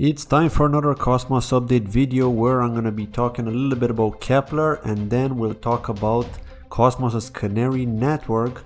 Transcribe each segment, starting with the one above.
It's time for another Cosmos update video where I'm going to be talking a little bit about Kepler, and then we'll talk about Cosmos's Canary network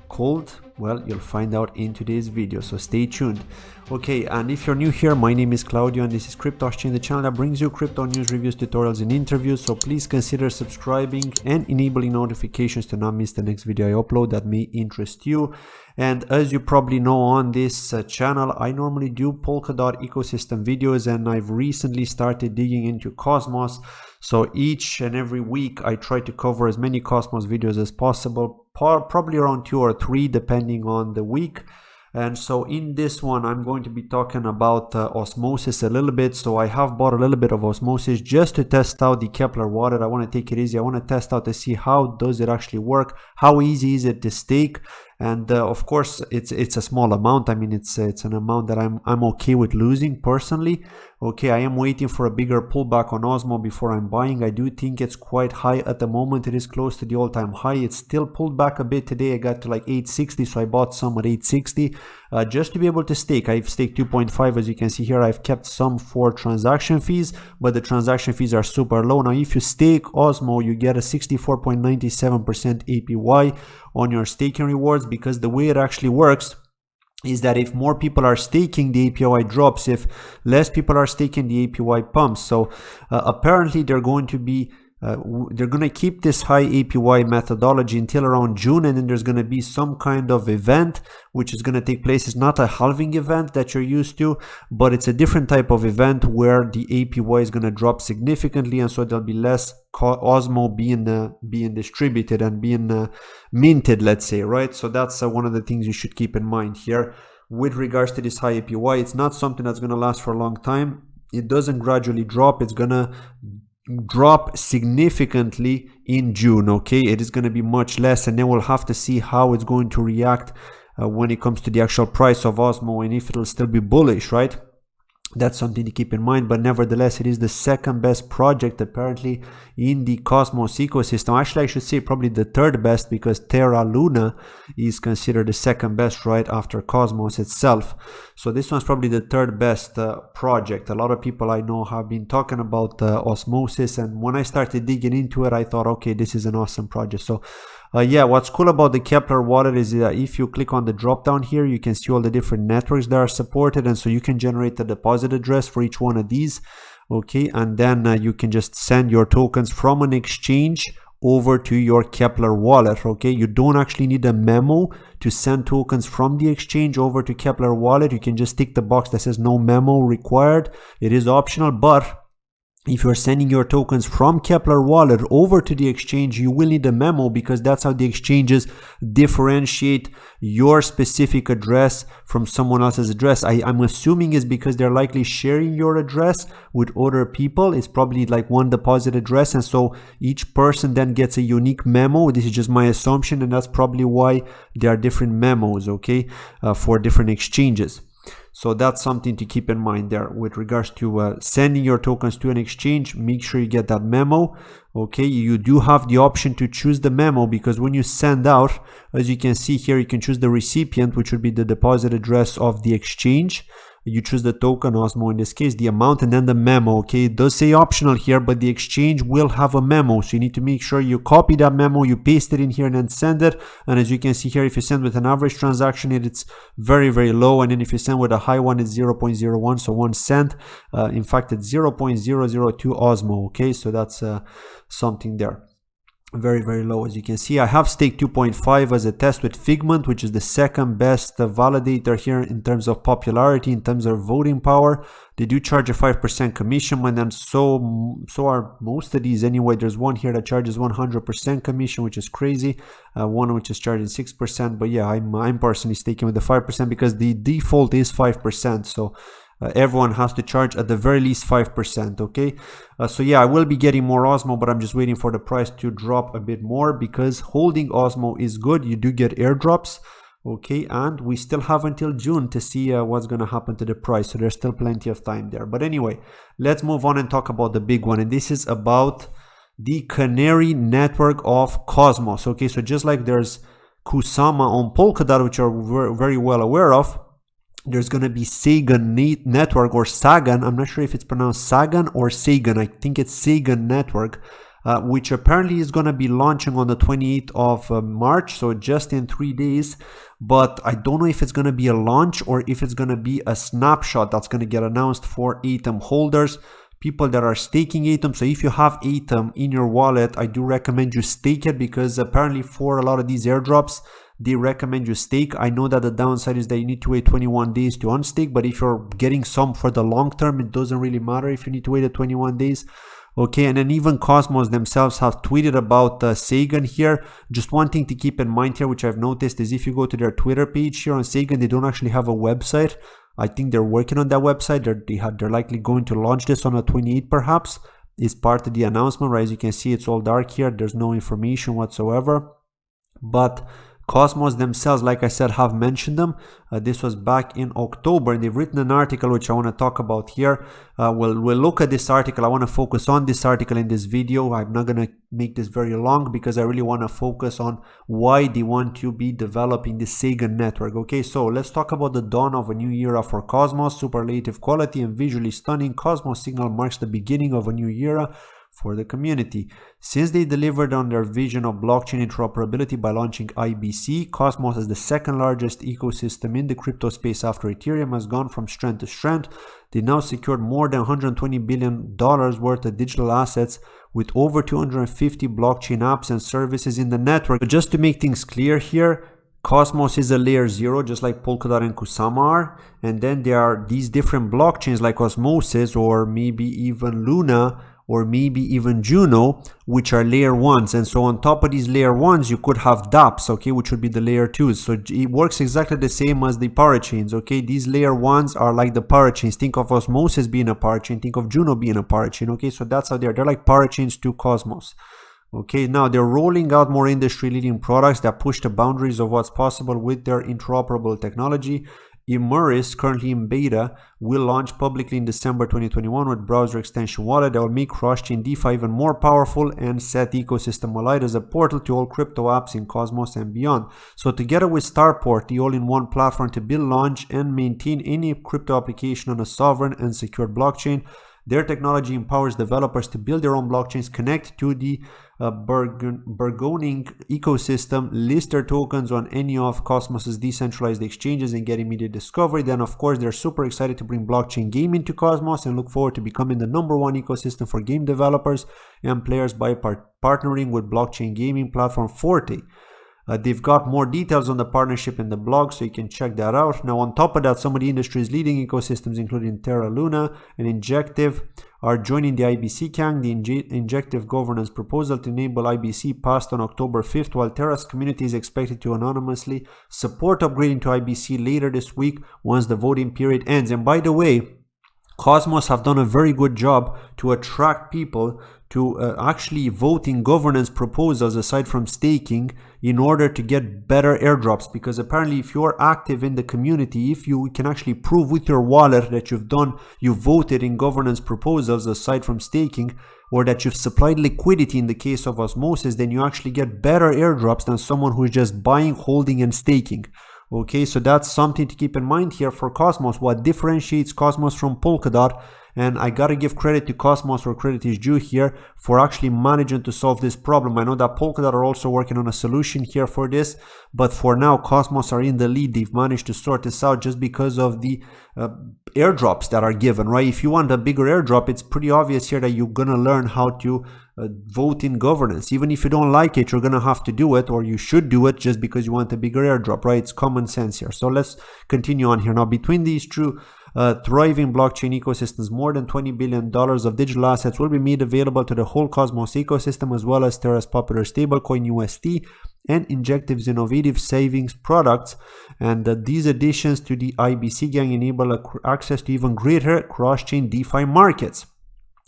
called, well, you'll find out in today's video, so stay tuned. Okay, and if you're new here, my name is Claudio and this is Crypto Exchange, the channel that brings you crypto news, reviews, tutorials and interviews. So please consider subscribing and enabling notifications to not miss the next video I upload that may interest you. And as you probably know, on this channel I normally do Polkadot ecosystem videos, and I've recently started digging into Cosmos. So each and every week I try to cover as many Cosmos videos as possible, probably around 2 or 3 depending on the week. And so in this one I'm going to be talking about Osmosis a little bit. So I have bought a little bit of Osmosis just to test out the Kepler wallet. I want to take it easy. I want to test out to see how does it actually work, how easy is it to stake. And of course it's a small amount. I mean it's an amount that I'm okay with losing personally. Okay, I am waiting for a bigger pullback on Osmo before I'm buying. I do think it's quite high at the moment. It is close to the all-time high. It's still pulled back a bit today. I got to like 860, so I bought some at 860 just to be able to stake. I've staked 2.5, as you can see here. I've kept some for transaction fees, but the transaction fees are super low. Now if you stake Osmo, you get a 64.97% APY on your staking rewards, because the way it actually works is that if more people are staking, the APY drops. If less people are staking, the APY pumps. So apparently they're going to keep this high APY methodology until around June, and then there's going to be some kind of event which is going to take place. It's not a halving event that you're used to, but it's a different type of event where the APY is going to drop significantly, and so there'll be less Osmo being distributed and being minted, let's say, right? So that's one of the things you should keep in mind here with regards to this high APY. It's not something that's going to last for a long time. It doesn't gradually drop. It's going to drop significantly in June. Okay, it is going to be much less, and then we'll have to see how it's going to react when it comes to the actual price of Osmo, and if it'll still be bullish, right? That's something to keep in mind. But nevertheless, it is the second best project apparently in the Cosmos ecosystem. Actually, I should say probably the third best, because Terra Luna is considered the second best right after Cosmos itself. So this one's probably the third best project. A lot of people I know have been talking about Osmosis, and when I started digging into it, I thought, okay, this is an awesome project. So yeah, what's cool about the Kepler wallet is that if you click on the drop down here, you can see all the different networks that are supported, and so you can generate the deposit address for each one of these. Okay, and then you can just send your tokens from an exchange over to your Kepler wallet. Okay, you don't actually need a memo to send tokens from the exchange over to Kepler wallet. You can just tick the box that says no memo required. It is optional, but if you're sending your tokens from Kepler wallet over to the exchange, you will need a memo, because that's how the exchanges differentiate your specific address from someone else's address. I'm assuming is because they're likely sharing your address with other people. It's probably like one deposit address, and so each person then gets a unique memo. This is just my assumption, and that's probably why there are different memos, okay, for different exchanges. So that's something to keep in mind there with regards to sending your tokens to an exchange. Make sure you get that memo. Okay, you do have the option to choose the memo, because when you send out, as you can see here, you can choose the recipient, which would be the deposit address of the exchange. You choose the token, Osmo in this case, the amount, and then the memo. Okay, it does say optional here, but the exchange will have a memo, so you need to make sure you copy that memo, you paste it in here, and then send it. And as you can see here, if you send with an average transaction, it's very, very low, and then if you send with a high one, it's 0.01, so 1 cent. In fact, it's 0.002 Osmo. Okay, so that's something there. Very, very low. As you can see, I have staked 2.5 as a test with Figment, which is the second best validator here in terms of popularity, in terms of voting power. They do charge a 5% commission, and then so are most of these anyway. There's one here that charges 100% commission, which is crazy. One which is charging 6%, but yeah, I'm personally staking with the 5% because the default is 5%. So everyone has to charge at the very least 5%. Okay, so yeah, I will be getting more Osmo, but I'm just waiting for the price to drop a bit more, because holding Osmo is good. You do get airdrops. Okay, and we still have until June to see what's going to happen to the price, so there's still plenty of time there. But anyway, let's move on and talk about the big one, and this is about the Canary network of Cosmos. Okay, so just like there's Kusama on Polkadot, which are very well aware of, there's going to be Sagan Network, or Sagan. I'm not sure if it's pronounced Sagan or Sagan. I think it's Sagan Network, which apparently is going to be launching on the 28th of March, so just in 3 days. But I don't know if it's going to be a launch or if it's going to be a snapshot that's going to get announced for ATOM holders, people that are staking ATOM. So if you have ATOM in your wallet, I do recommend you stake it, because apparently for a lot of these airdrops, they recommend you stake. I know that the downside is that you need to wait 21 days to unstake, but if you're getting some for the long term, it doesn't really matter if you need to wait 21 days. Okay, and then even Cosmos themselves have tweeted about Sagan here. Just one thing to keep in mind here, which I've noticed, is if you go to their Twitter page here on Sagan, they don't actually have a website. I think they're working on that website. They're likely going to launch this on the 28th, perhaps, is part of the announcement, right? As you can see, it's all dark here. There's no information whatsoever. But Cosmos themselves, like I said, have mentioned them. This was back in October, and they've written an article which I want to talk about here. We'll look at this article. I want to focus on this article in this video. I'm not going to make this very long, because I really want to focus on why they want to be developing the Sagan network. Okay, so let's talk about the dawn of a new era for Cosmos. Superlative quality and visually stunning, Cosmos signal marks the beginning of a new era for the community. Since they delivered on their vision of blockchain interoperability by launching IBC, Cosmos, as the second largest ecosystem in the crypto space after Ethereum, has gone from strength to strength. They now secured more than $120 billion worth of digital assets, with over 250 blockchain apps and services in the network. So just to make things clear here, Cosmos is a layer 0, just like Polkadot and Kusama are, and then there are these different blockchains like Osmosis, or maybe even Luna, or maybe even Juno, which are layer 1s. And so on top of these layer 1s, you could have dApps, okay, which would be the layer 2s. So it works exactly the same as the parachains, okay? These layer 1s are like the parachains. Think of Osmosis being a parachain, think of Juno being a parachain, okay? So that's how they're like parachains to Cosmos. Okay, now they're rolling out more industry-leading products that push the boundaries of what's possible with their interoperable technology. Immeris, currently in beta, will launch publicly in December 2021 with browser extension wallet that will make cross-chain DeFi even more powerful and set ecosystem alight as a portal to all crypto apps in Cosmos and beyond. So together with Starport, the all-in-one platform to build, launch, and maintain any crypto application on a sovereign and secure blockchain, their technology empowers developers to build their own blockchains, connect to the burgeoning ecosystem, list their tokens on any of Cosmos's decentralized exchanges, and get immediate discovery. Then, of course, they're super excited to bring blockchain gaming to Cosmos and look forward to becoming the #1 ecosystem for game developers and players by partnering with blockchain gaming platform Forte. They've got more details on the partnership in the blog, so you can check that out. Now, on top of that, some of the industry's leading ecosystems, including Terra Luna and Injective, are joining the IBC gang. The Injective governance proposal to enable IBC passed on October 5th, while Terra's community is expected to anonymously support upgrading to IBC later this week once the voting period ends. And by the way, Cosmos have done a very good job to attract people to actually vote in governance proposals aside from staking in order to get better airdrops, because apparently if you're active in the community, if you can actually prove with your wallet that you voted in governance proposals aside from staking, or that you've supplied liquidity in the case of Osmosis, then you actually get better airdrops than someone who is just buying, holding, and staking. Okay, so that's something to keep in mind here for Cosmos. What differentiates Cosmos from Polkadot, and I gotta give credit to Cosmos where credit is due here for actually managing to solve this problem. I know that Polkadot are also working on a solution here for this, but for now Cosmos are in the lead. They've managed to sort this out just because of the airdrops that are given, right? If you want a bigger airdrop, it's pretty obvious here that you're gonna learn how to vote in governance. Even if you don't like it, you're gonna have to do it, or you should do it just because you want a bigger airdrop, right? It's common sense here. So let's continue on here. Now, between these two thriving blockchain ecosystems, more than $20 billion of digital assets will be made available to the whole Cosmos ecosystem, as well as Terra's popular stablecoin UST and Injective's innovative savings products. And these additions to the IBC gang enable access to even greater cross-chain DeFi markets.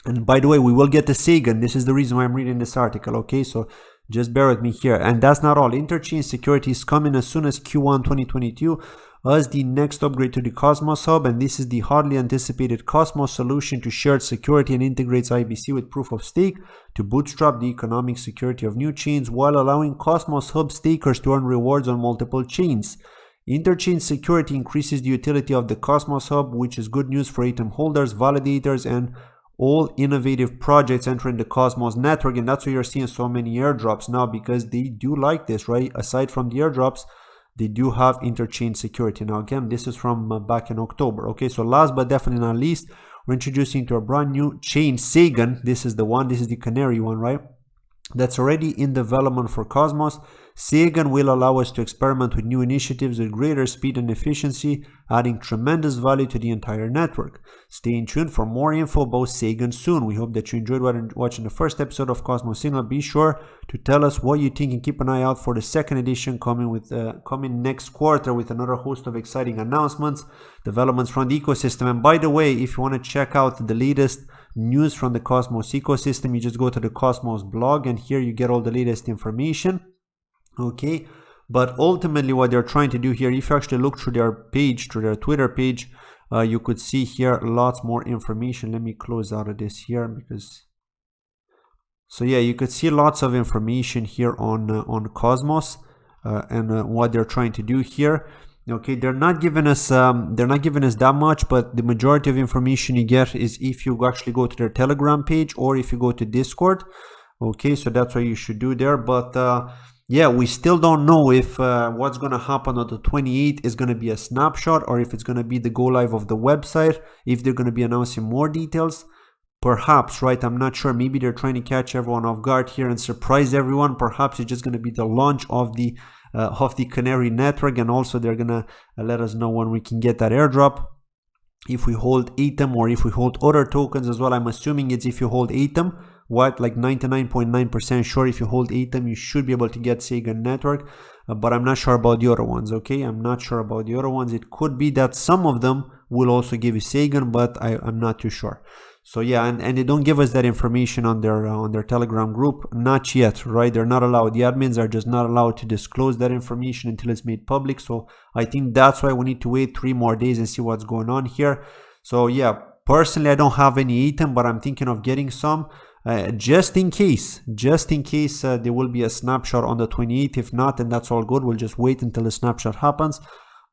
And by the way, we will get to Sagan. This is the reason why I'm reading this article, okay? So just bear with me here. And that's not all. Interchain security is coming as soon as Q1 2022 as the next upgrade to the Cosmos Hub, and this is the hotly anticipated Cosmos solution to shared security and integrates IBC with proof of stake to bootstrap the economic security of new chains while allowing Cosmos Hub stakers to earn rewards on multiple chains. Interchain security increases the utility of the Cosmos Hub, which is good news for ATOM holders, validators, and all innovative projects entering the Cosmos network. And that's why you're seeing so many airdrops now, because they do like this, right? Aside from the airdrops, they do have interchain security. Now again, this is from back in October. Okay, so last but definitely not least, we're introducing to a brand new chain, Sagan. This is the one, this is the Canary one, right? That's already in development for Cosmos. Sagan will allow us to experiment with new initiatives with greater speed and efficiency, adding tremendous value to the entire network. Stay tuned for more info about Sagan soon. We hope that you enjoyed watching the first episode of Cosmos Signal. Be sure to tell us what you think and keep an eye out for the second edition coming next quarter with another host of exciting announcements, developments from the ecosystem. And by the way, if you want to check out the latest news from the Cosmos ecosystem, you just go to the Cosmos blog, and here you get all the latest information. Okay, but ultimately what they're trying to do here, if you actually look through their page, through their Twitter page, you could see here lots more information. Let me close out of this here, because so yeah, you could see lots of information here on Cosmos and what they're trying to do here. Okay, they're not giving us that much, but the majority of information you get is if you actually go to their Telegram page or if you go to Discord. Okay, so that's what you should do there. But yeah, we still don't know if what's going to happen on the 28th is going to be a snapshot, or if it's going to be the go live of the website, if they're going to be announcing more details. Perhaps, right? I'm not sure. Maybe they're trying to catch everyone off guard here and surprise everyone. Perhaps it's just going to be the launch of the Canary network, and also they're going to let us know when we can get that airdrop. If we hold ATOM or if we hold other tokens as well. I'm assuming it's if you hold ATOM. What, like 99.9% sure if you hold ATOM you should be able to get Sagan Network, but I'm not sure about the other ones. Okay, I'm not sure about the other ones. It could be that some of them will also give you Sagan, but I'm not too sure. So yeah, and they don't give us that information on their Telegram group, not yet, right? They're not allowed. The admins are just not allowed to disclose that information until it's made public. So I think that's why we need to wait 3 more days and see what's going on here. So yeah, personally I don't have any ATOM, but I'm thinking of getting some. Just in case there will be a snapshot on the 28th. If not, then that's all good. We'll just wait until the snapshot happens.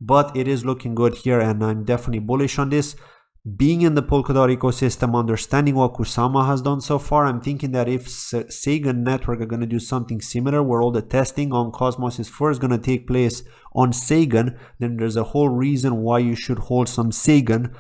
But it is looking good here, and I'm definitely bullish on this. Being in the Polkadot ecosystem, understanding what Kusama has done so far, I'm thinking that if Sagan Network are going to do something similar, where all the testing on Cosmos is first going to take place on Sagan, then there's a whole reason why you should hold some Sagan,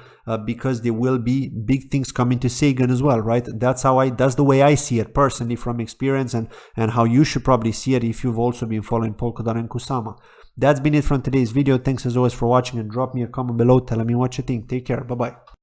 because there will be big things coming to Sagan as well, right? That's the way I see it personally from experience, and how you should probably see it if you've also been following Polkadot and Kusama. That's been it from today's video. Thanks as always for watching, and drop me a comment below telling me what you think. Take care. Bye-bye.